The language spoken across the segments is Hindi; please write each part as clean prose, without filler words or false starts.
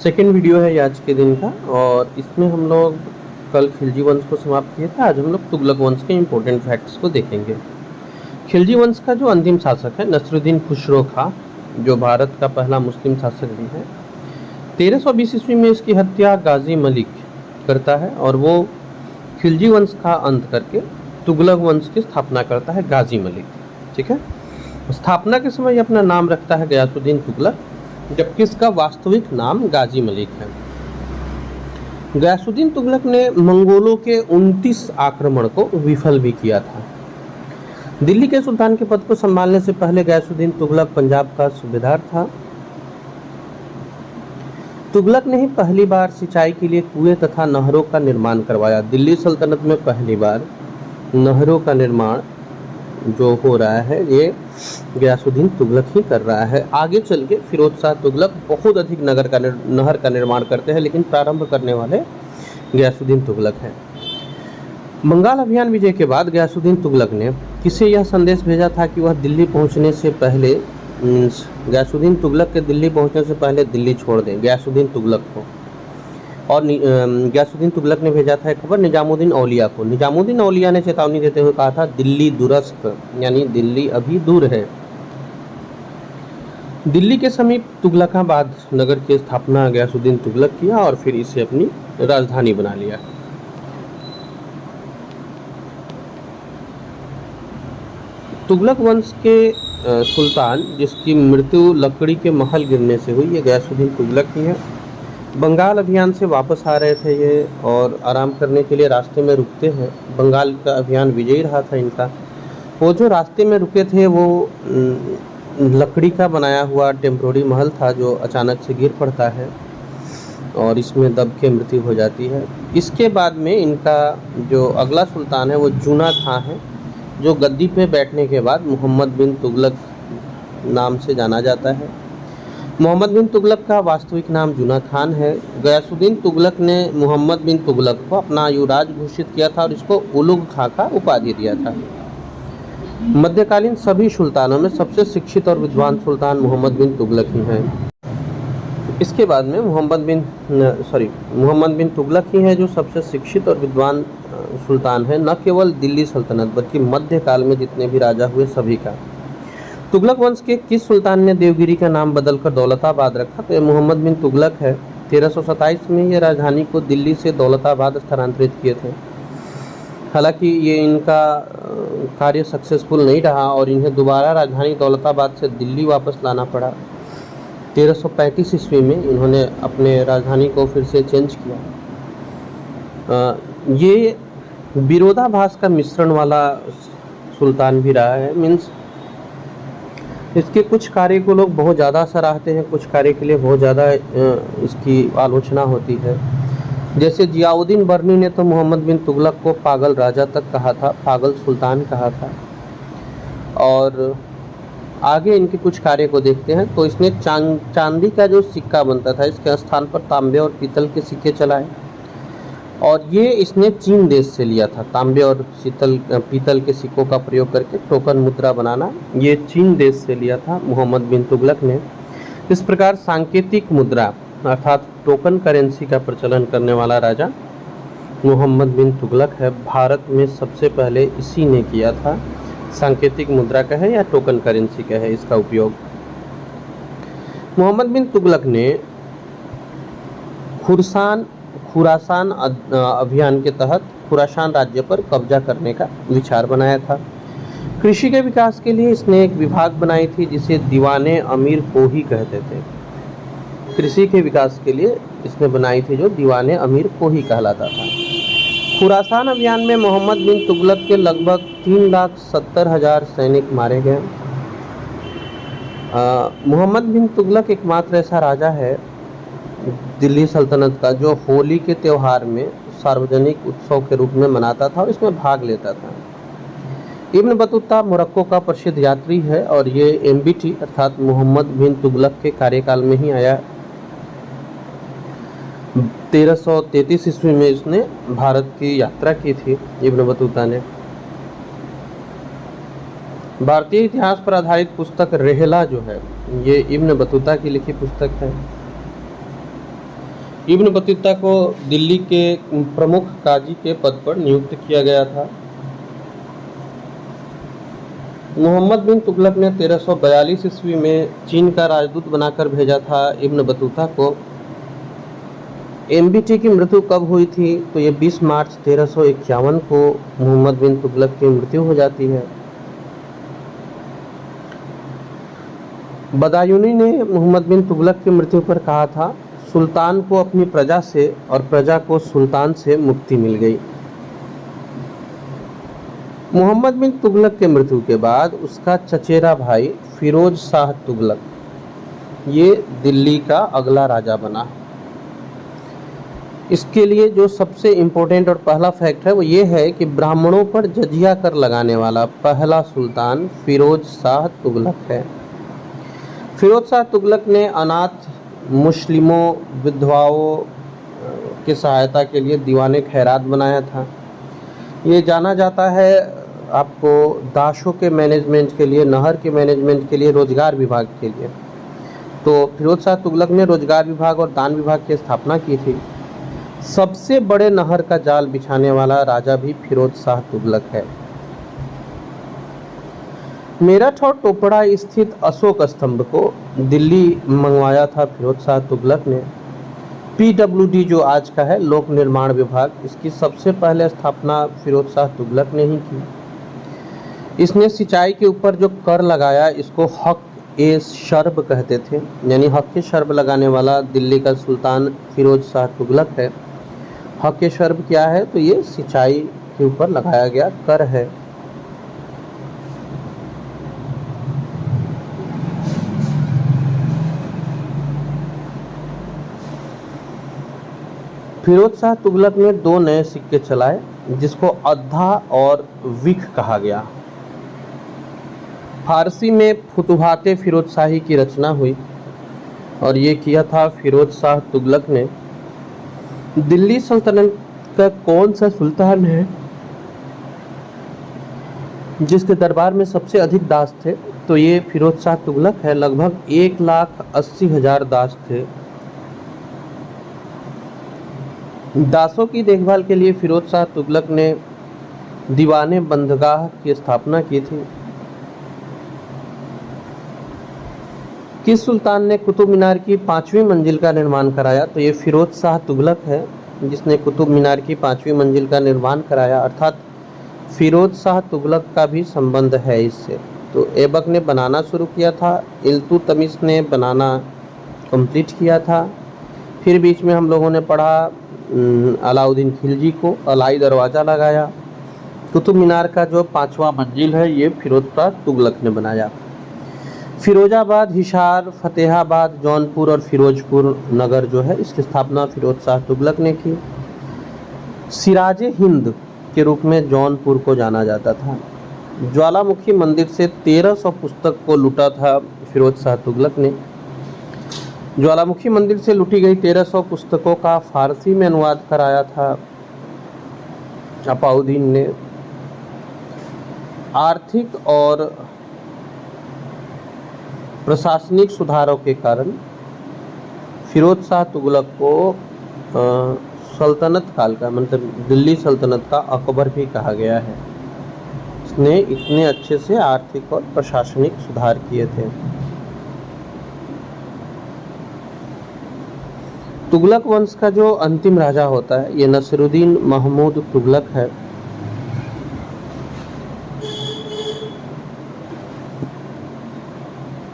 सेकेंड वीडियो है ये आज के दिन का। और इसमें हम लोग कल खिलजी वंश को समाप्त किया था। आज हम लोग तुगलक वंश के इम्पोर्टेंट फैक्ट्स को देखेंगे। खिलजी वंश का जो अंतिम शासक है नसरुद्दीन खुसरो खां, जो भारत का पहला मुस्लिम शासक भी है। 1320 ईस्वी में इसकी हत्या गाजी मलिक करता है और वो खिलजी वंश का अंत करके तुगलक वंश की स्थापना करता है गाजी मलिक। ठीक है, स्थापना के समय ये अपना नाम रखता है गयासुद्दीन तुगलक, जबकि इसका वास्तविक नाम गाजी मलिक है। गयासुद्दीन तुगलक ने मंगोलों के 29 आक्रमण को विफल भी किया था। दिल्ली के सुल्तान के पद को संभालने से पहले गयासुद्दीन तुगलक पंजाब का सूबेदार था। तुगलक ने ही पहली बार सिंचाई के लिए कुएं तथा नहरों का निर्माण करवाया। दिल्ली सल्तनत में पहली बार नहरों का निर्माण जो हो रहा है ये गयासुद्दीन तुगलक ही कर रहा है। आगे चल के फिरोज शाह तुगलक बहुत अधिक नहर का निर्माण करते हैं, लेकिन प्रारंभ करने वाले गयासुद्दीन तुगलक हैं। बंगाल अभियान विजय के बाद गयासुद्दीन तुगलक ने किसे यह संदेश भेजा था कि वह दिल्ली पहुंचने से पहले गयासुद्दीन तुगलक के दिल्ली पहुंचने से पहले दिल्ली छोड़ दें गयासुद्दीन तुगलक को। और गयासुद्दीन तुगलक ने भेजा था एक खबर निजामुद्दीन औलिया को। निजामुद्दीन औलिया ने चेतावनी देते हुए कहा था दिल्ली दूरस्थ, यानी दिल्ली अभी दूर है। दिल्ली के समीप तुगलकाबाद नगर की स्थापना गयासुद्दीन तुगलक किया और फिर इसे अपनी राजधानी बना लिया। तुगलक वंश के सुल्तान जिसकी मृत्यु लकड़ी के महल गिरने से हुई, ये गयासुद्दीन तुगलक ही है। बंगाल अभियान से वापस आ रहे थे ये और आराम करने के लिए रास्ते में रुकते हैं। बंगाल का अभियान विजयी रहा था इनका। वो जो रास्ते में रुके थे वो लकड़ी का बनाया हुआ टेम्पोररी महल था जो अचानक से गिर पड़ता है और इसमें दब के मृत्यु हो जाती है। इसके बाद में इनका जो अगला सुल्तान है वो जूना खां है, जो गद्दी पे बैठने के बाद मोहम्मद बिन तुगलक नाम से जाना जाता है। मोहम्मद बिन तुगलक का वास्तविक नाम जूना खान है। गयासुद्दीन तुगलक ने मोहम्मद बिन तुगलक को अपना युवराज घोषित किया था और इसको उलुग खां का उपाधि दिया था। मध्यकालीन सभी सुल्तानों में सबसे शिक्षित और विद्वान सुल्तान मोहम्मद बिन तुगलक ही हैं। इसके बाद में मोहम्मद बिन तुगलक ही है जो सबसे शिक्षित और विद्वान सुल्तान है, न केवल दिल्ली सल्तनत बल्कि मध्यकाल में जितने भी राजा हुए सभी का। तुगलक वंश के किस सुल्तान ने देवगिरी का नाम बदलकर दौलताबाद रखा? तो ये मोहम्मद बिन तुगलक है। 1327 में ये राजधानी को दिल्ली से दौलताबाद स्थानांतरित किए थे। हालांकि ये इनका कार्य सक्सेसफुल नहीं रहा और इन्हें दोबारा राजधानी दौलताबाद से दिल्ली वापस लाना पड़ा। 1335 ईस्वी में इन्होंने अपने राजधानी को फिर से चेंज किया। ये विरोधाभास का मिश्रण वाला सुल्तान भी रहा है। मीन्स इसके कुछ कार्य को लोग बहुत ज़्यादा सराहते हैं, कुछ कार्य के लिए बहुत ज़्यादा इसकी आलोचना होती है। जैसे जियाउद्दीन बर्नी ने तो मोहम्मद बिन तुगलक को पागल राजा तक कहा था, पागल सुल्तान कहा था। और आगे इनके कुछ कार्य को देखते हैं तो इसने चांदी का जो सिक्का बनता था इसके स्थान पर तांबे और पीतल के सिक्के चलाए और ये इसने चीन देश से लिया था। तांबे और पीतल के सिक्कों का प्रयोग करके टोकन मुद्रा बनाना ये चीन देश से लिया था मोहम्मद बिन तुगलक ने। इस प्रकार सांकेतिक मुद्रा अर्थात टोकन करेंसी का प्रचलन करने वाला राजा मोहम्मद बिन तुगलक है। भारत में सबसे पहले इसी ने किया था। सांकेतिक मुद्रा का है या टोकन करेंसी का है इसका उपयोग। मोहम्मद बिन तुगलक ने खुरासान अभियान के तहत खुरासान राज्य पर कब्जा करने का विचार बनाया था। कृषि के विकास के लिए इसने एक विभाग बनाई थी जिसे दीवाने अमीर कोही कहते थे। कृषि के विकास के लिए इसने बनाई थी जो दीवाने अमीर कोही कहलाता था। खुरासान अभियान में मोहम्मद बिन तुगलक के लगभग 3,70,000 सैनिक मारे गए। मोहम्मद बिन तुगलक एकमात्र ऐसा राजा है दिल्ली सल्तनत का जो होली के त्यौहार में सार्वजनिक उत्सव के रूप में मनाता था और इसमें भाग लेता था। इब्न बतूता मोरक्को का प्रसिद्ध यात्री है और ये MBT अर्थात मोहम्मद बिन तुगलक के कार्यकाल में ही आया। 1333 ईस्वी में इसने भारत की यात्रा की थी इब्न बतूता ने। भारतीय इतिहास पर आधारित पुस्तक रेहला जो है ये इब्न बतूता की लिखी पुस्तक है। इब्न बतूता को दिल्ली के प्रमुख काजी के पद पर नियुक्त किया गया था। मोहम्मद बिन तुगलक ने 1342 ईस्वी में चीन का राजदूत बनाकर भेजा था इब्न बतूता को। एमबीटी की मृत्यु कब हुई थी? तो ये 20 मार्च 1351 को मोहम्मद बिन तुगलक की मृत्यु हो जाती है। बदायूनी ने मोहम्मद बिन तुगलक की मृत्यु पर कहा था, सुल्तान को अपनी प्रजा से और प्रजा को सुल्तान से मुक्ति मिल गई। मोहम्मद बिन तुगलक के मृत्यु के बाद उसका चचेरा भाई फिरोज शाह तुगलक ये दिल्ली का अगला राजा बना। इसके लिए जो सबसे इम्पोर्टेंट और पहला फैक्ट है वो ये है कि ब्राह्मणों पर जजिया कर लगाने वाला पहला सुल्तान फिरोज शाह तुगलक है। फिरोज शाह तुगलक ने अनाथ मुस्लिमों विधवाओं की सहायता के लिए दीवाने खैरात बनाया था। ये जाना जाता है आपको दाशों के मैनेजमेंट के लिए, नहर के मैनेजमेंट के लिए, रोजगार विभाग के लिए। तो फिरोज शाह तुगलक ने रोजगार विभाग और दान विभाग की स्थापना की थी। सबसे बड़े नहर का जाल बिछाने वाला राजा भी फिरोज शाह तुगलक है। मेरठ और टोपड़ा स्थित अशोक स्तंभ को दिल्ली मंगवाया था फिरोज शाह तुगलक ने। पीडब्ल्यूडी जो आज का है लोक निर्माण विभाग, इसकी सबसे पहले स्थापना फिरोज शाह तुगलक ने ही की। इसने सिंचाई के ऊपर जो कर लगाया इसको हक ए शर्ब कहते थे, यानी हक ए शर्ब लगाने वाला दिल्ली का सुल्तान फिरोज शाह तुगलक है। हक ए शर्ब क्या है? तो ये सिंचाई के ऊपर लगाया गया कर है। फिरोज शाह तुगलक ने 2 नए सिक्के चलाए जिसको अद्धा और विख कहा गया। फारसी में फुतुहाते फिरोज शाही की रचना हुई और ये किया था फिरोज शाह तुगलक ने। दिल्ली सल्तनत का कौन सा सुल्तान है जिसके दरबार में सबसे अधिक दास थे? तो ये फिरोज शाह तुगलक है। लगभग 1,80,000 दास थे। दासों की देखभाल के लिए फिरोज शाह तुगलक ने दीवाने बंदगाह की स्थापना की थी। किस सुल्तान ने कुतुब मीनार की 5वीं मंजिल का निर्माण कराया? तो ये फिरोज शाह तुगलक है जिसने कुतुब मीनार की 5वीं मंजिल का निर्माण कराया, अर्थात फिरोज शाह तुगलक का भी संबंध है इससे। तो ऐबक ने बनाना शुरू किया था, इल्तुतमिश ने बनाना कंप्लीट किया था। फिर बीच में हम लोगों ने पढ़ा अलाउद्दीन खिलजी को अलाई दरवाज़ा लगाया। कुतुब मीनार का जो 5वां मंजिल है ये फिरोज शाह तुगलक ने बनाया। फिरोजाबाद, हिसार, फतेहाबाद, जौनपुर और फिरोजपुर नगर जो है इसकी स्थापना फिरोज शाह तुगलक ने की। सिराजे हिंद के रूप में जौनपुर को जाना जाता था। ज्वालामुखी मंदिर से 1300 पुस्तक को लूटा था फिरोज शाह तुगलक ने। ज्वालामुखी मंदिर से लूटी गई 1300 पुस्तकों का फारसी में अनुवाद कराया था अलाउद्दीन ने। आर्थिक और प्रशासनिक सुधारों के कारण फिरोज शाह तुगलक को सल्तनत काल का मतलब दिल्ली सल्तनत का अकबर भी कहा गया है। इसने इतने अच्छे से आर्थिक और प्रशासनिक सुधार किए थे। तुगलक वंश का जो अंतिम राजा होता है ये नसीरुद्दीन महमूद तुगलक है।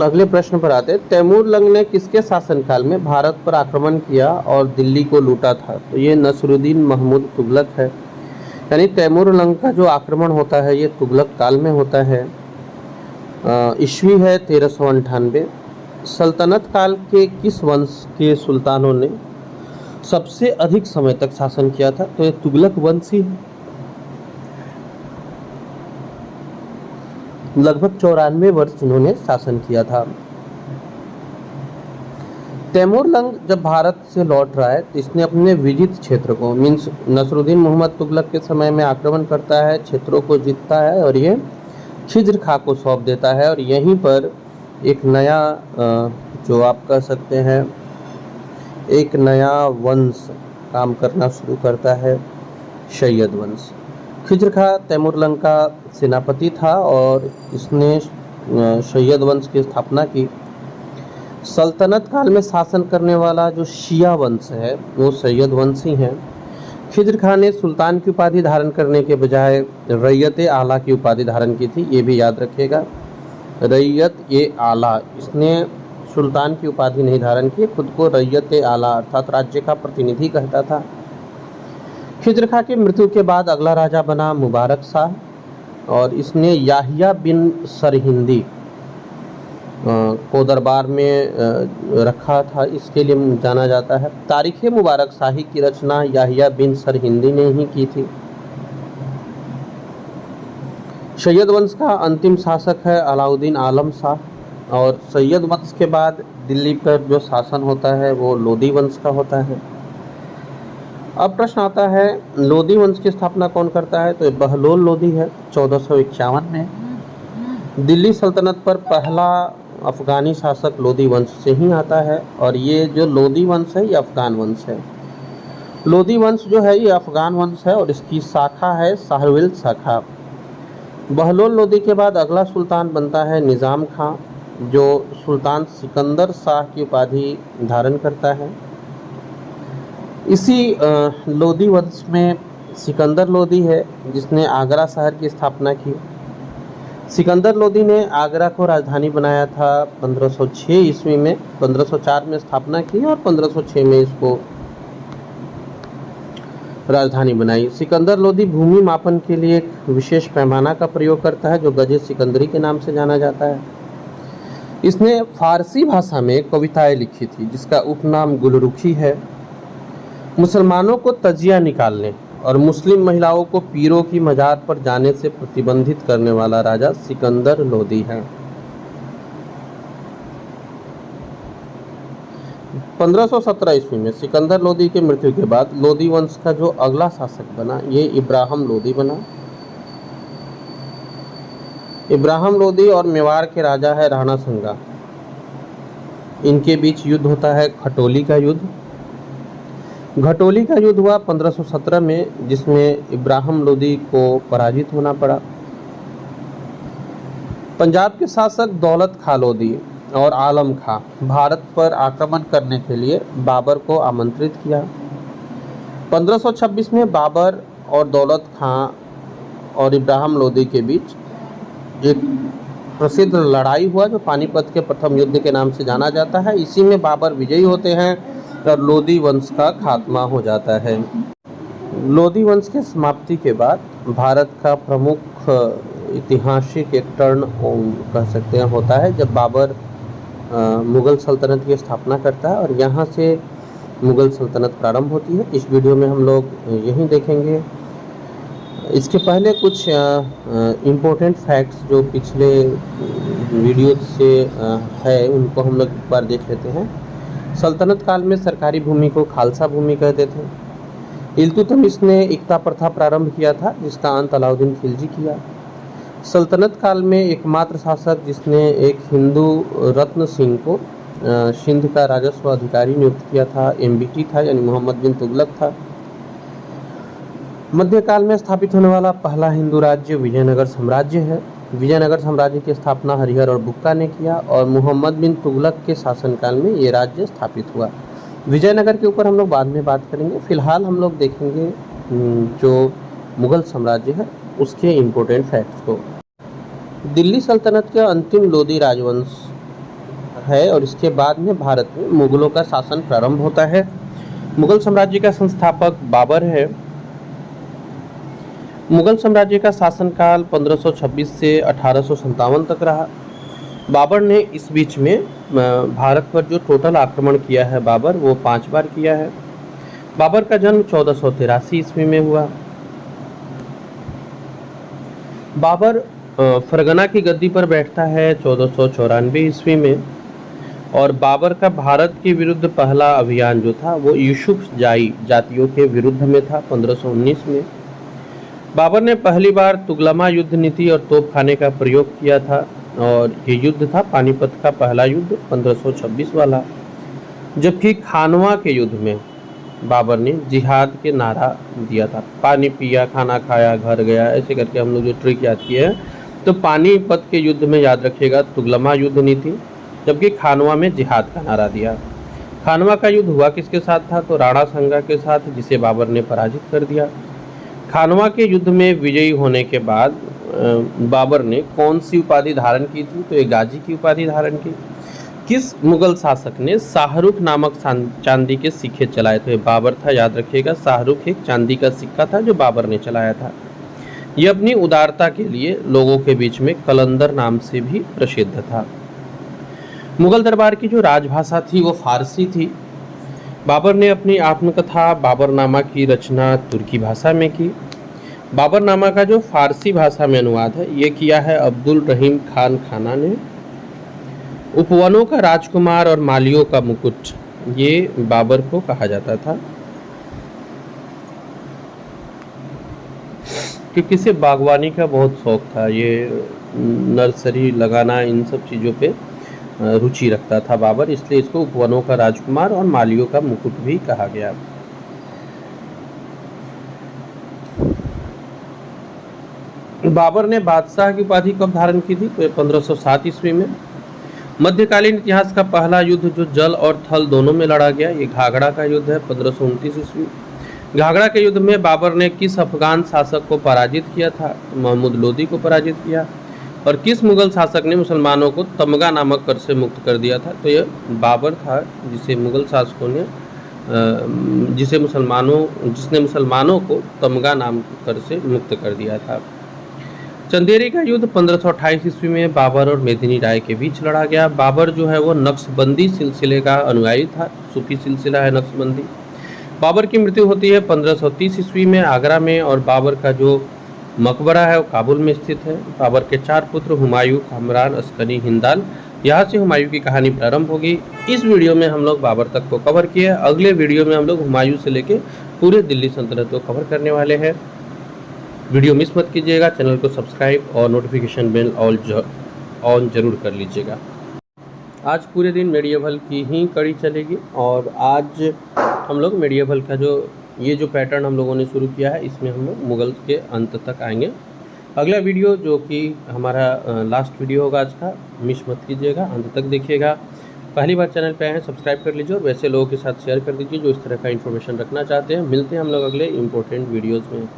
अगले प्रश्न पर आते हैं। तैमूर लंग ने किसके शासनकाल में भारत पर आक्रमण किया और दिल्ली को लूटा था? तो ये नसीरुद्दीन महमूद तुगलक है। यानी तैमूर लंग का जो आक्रमण होता है ये तुगलक काल में होता है। ईस्वी है 1398। सल्तनत काल के किस वंश के सुल्तानों ने सबसे अधिक समय तक शासन किया था? तो ये तुगलक वंश ही है। लगभग 94 वर्ष इन्होंने शासन किया था। तैमूर लंग जब भारत से लौट रहा है तो इसने अपने विजित क्षेत्र को मीन्स नसरुद्दीन मोहम्मद तुगलक के समय में आक्रमण करता है, क्षेत्रों को जीतता है और ये खिज्र खां को सौंप देता है और यहीं पर एक नया जो आप कह सकते हैं एक नया वंश काम करना शुरू करता है, सैयद वंश। खिज्र खां तैमुरलंग का सेनापति था और इसने सैयद वंश की स्थापना की। सल्तनत काल में शासन करने वाला जो शिया वंश है वो सैयद वंश ही है। खिज्र खां ने सुल्तान की उपाधि धारण करने के बजाय रैयत आला की उपाधि धारण की थी, ये भी याद रखिएगा, रैयत आला। इसने सुल्तान की उपाधि नहीं धारण की, खुद को रैयत आला अर्थात राज्य का प्रतिनिधि कहता था। खिज्र खां की मृत्यु के बाद अगला राजा बना मुबारक शाह और इसने याहिया बिन सरहिंदी को दरबार में रखा था, इसके लिए जाना जाता है। तारीख़ मुबारक शाही की रचना याहिया बिन सरहिंदी ने ही की थी। सैयद वंश का अंतिम शासक है अलाउद्दीन आलम शाह और सैयद वंश के बाद दिल्ली पर जो शासन होता है वो लोदी वंश का होता है। अब प्रश्न आता है लोदी वंश की स्थापना कौन करता है, तो बहलोल लोदी है 1451 में। दिल्ली सल्तनत पर पहला अफगानी शासक लोदी वंश से ही आता है और ये जो लोदी वंश है ये अफगान वंश है। लोदी वंश जो है ये अफगान वंश है और इसकी शाखा है साहरविल शाखा। बहलोल लोदी के बाद अगला सुल्तान बनता है निज़ाम खां, जो सुल्तान सिकंदर शाह की उपाधि धारण करता है। इसी लोदी वंश में सिकंदर लोदी है जिसने आगरा शहर की स्थापना की। सिकंदर लोदी ने आगरा को राजधानी बनाया था 1506 ईस्वी में। 1504 में स्थापना की और 1506 में इसको राजधानी बनाई। सिकंदर लोदी भूमि मापन के लिए एक विशेष पैमाना का प्रयोग करता है जो गजे सिकंदरी के नाम से जाना जाता है। इसने फारसी भाषा में कविताएं लिखी थी जिसका उपनाम गुलरुखी है। मुसलमानों को तजिया निकालने और मुस्लिम महिलाओं को पीरों की मजार पर जाने से प्रतिबंधित करने वाला राजा सिकंदर लोदी है। 1517 ईस्वी में सिकंदर लोदी की मृत्यु के बाद लोदी वंश का जो अगला शासक बना ये इब्राहिम लोदी बना। इब्राहिम लोदी और मेवाड़ के राजा है राणा संगा। इनके बीच युद्ध होता है खटोली का युद्ध। घटोली का युद्ध हुआ 1517 में जिसमें इब्राहिम लोदी को पराजित होना पड़ा। पंजाब के शासक दौलत खां लोदी और आलम खां भारत पर आक्रमण करने के लिए बाबर को आमंत्रित किया। 1526 में बाबर और दौलत खां और इब्राहिम लोदी के बीच एक प्रसिद्ध लड़ाई हुआ जो पानीपत के प्रथम युद्ध के नाम से जाना जाता है। इसी में बाबर विजयी होते हैं और लोदी वंश का खात्मा हो जाता है। लोदी वंश के समाप्ति के बाद भारत का प्रमुख ऐतिहासिक एक टर्न कह सकते हैं होता है जब बाबर मुग़ल सल्तनत की स्थापना करता है और यहाँ से मुग़ल सल्तनत प्रारंभ होती है। इस वीडियो में हम लोग यही देखेंगे। इसके पहले कुछ इम्पोर्टेंट फैक्ट्स जो पिछले वीडियो से है उनको हम लोग एक बार देख लेते हैं। सल्तनत काल में सरकारी भूमि को खालसा भूमि कहते थे। इल्तुतमिश ने एकता प्रथा प्रारंभ किया था जिसका अंत अलाउद्दीन खिलजी किया। सल्तनत काल में एकमात्र शासक जिसने एक हिंदू रत्न सिंह को सिंध का राजस्व अधिकारी नियुक्त किया था एमबीटी था, यानी मोहम्मद बिन तुगलक था। मध्यकाल में स्थापित होने वाला पहला हिंदू राज्य विजयनगर साम्राज्य है। विजयनगर साम्राज्य की स्थापना हरिहर और बुक्का ने किया और मोहम्मद बिन तुगलक के शासनकाल में ये राज्य स्थापित हुआ। विजयनगर के ऊपर हम लोग बाद में बात करेंगे। फिलहाल हम लोग देखेंगे जो मुग़ल साम्राज्य है उसके इम्पोर्टेंट फैक्ट्स को। दिल्ली सल्तनत के अंतिम लोदी राजवंश है और इसके बाद में भारत में मुग़लों का शासन प्रारंभ होता है। मुग़ल साम्राज्य का संस्थापक बाबर है। मुग़ल साम्राज्य का शासनकाल 1526 से 1857 तक रहा। बाबर ने इस बीच में भारत पर जो टोटल आक्रमण किया है बाबर वो 5 बार किया है। बाबर का जन्म 1483 ईस्वी में हुआ। बाबर फरगना की गद्दी पर बैठता है 1494 ईस्वी में और बाबर का भारत के विरुद्ध पहला अभियान जो था वो यूसुफ जाई जातियों के विरुद्ध में था 1519 में। बाबर ने पहली बार तुगलमा युद्ध नीति और तोपखाने का प्रयोग किया था और ये युद्ध था पानीपत का पहला युद्ध 1526 वाला। जबकि खानवा के युद्ध में बाबर ने जिहाद के नारा दिया था। पानी पिया, खाना खाया, घर गया, ऐसे करके हम लोग जो ट्रिक याद किए हैं। तो पानीपत के युद्ध में याद रखिएगा तुगलमा युद्ध नहीं थी, जबकि खानवा में जिहाद का नारा दिया। खानवा का युद्ध हुआ किसके साथ था? तो राणा संगा के साथ, जिसे बाबर ने पराजित कर दिया। खानवा के युद्ध में विजयी होने के बाद बाबर ने कौन सी उपाधि धारण की थी? तो ये गाजी की उपाधि धारण की। किस मुगल शासक ने शाहरुख नामक चांदी के सिक्के चलाए थे? बाबर था, याद रखिएगा। शाहरुख एक चांदी का सिक्का था जो बाबर ने चलाया था। ये अपनी उदारता के लिए लोगों के बीच में कलंदर नाम से भी प्रसिद्ध था। मुगल दरबार की जो राजभाषा थी वो फारसी थी। बाबर ने अपनी आत्मकथा बाबरनामा की रचना तुर्की भाषा में की। बाबरनामा का जो फारसी भाषा में अनुवाद है ये किया है अब्दुल रहीम खान खाना ने। उपवनों का राजकुमार और मालियों का मुकुट, ये बाबर को कहा जाता था। कि किसे बागवानी का बहुत शौक था, ये नर्सरी लगाना, इन सब चीज़ों पे रुचि रखता था बाबर, इसलिए इसको उपवनों का राजकुमार और मालियों का मुकुट भी कहा गया। बाबर ने बादशाह की उपाधि कब धारण की थी? तो 1507 ईस्वी में। मध्यकालीन इतिहास का पहला युद्ध जो जल और थल दोनों में लड़ा गया, ये घाघरा का युद्ध है, 1529 ईस्वी। घाघरा के युद्ध में बाबर ने किस अफगान शासक को पराजित किया था? महमूद लोदी को पराजित किया। और किस मुगल शासक ने मुसलमानों को तमगा नामक कर से मुक्त कर दिया था? तो यह बाबर था, जिसे मुगल शासकों ने जिसने मुसलमानों को तमगा नाम कर से मुक्त कर दिया था। चंदेरी का युद्ध 1528 ईस्वी में बाबर और मेदिनी राय के बीच लड़ा गया। बाबर जो है वो नक्शबंदी सिलसिले का अनुयायी था, सूफी सिलसिला है नक्शबंदी। बाबर की मृत्यु होती है 1530 ईस्वी में आगरा में, और बाबर का जो मकबरा है वो काबुल में स्थित है। बाबर के 4 पुत्र हुमायूं, कामरान, अस्करी, हिंदाल, यहाँ से हुमायूं की कहानी प्रारंभ होगी। इस वीडियो में हम लोग बाबर तक को कवर किए। अगले वीडियो में हम लोग हुमायूं से लेके पूरे दिल्ली सल्तनत को कवर करने वाले हैं। वीडियो मिस मत कीजिएगा, चैनल को सब्सक्राइब और नोटिफिकेशन बेल ऑन जरूर कर लीजिएगा। आज पूरे दिन मेडिएवल की ही कड़ी चलेगी, और आज हम लोग मेडिएवल का ये जो पैटर्न हम लोगों ने शुरू किया है, इसमें हम लोग मुगल के अंत तक आएंगे। अगला वीडियो जो कि हमारा लास्ट वीडियो होगा आज का, मिस मत कीजिएगा, अंत तक देखिएगा। पहली बार चैनल पे आए हैं सब्सक्राइब कर लीजिए, और वैसे लोगों के साथ शेयर कर दीजिए जो इस तरह का इन्फॉर्मेशन रखना चाहते हैं। मिलते हैं हम लोग अगले इम्पोर्टेंट वीडियोज़ में।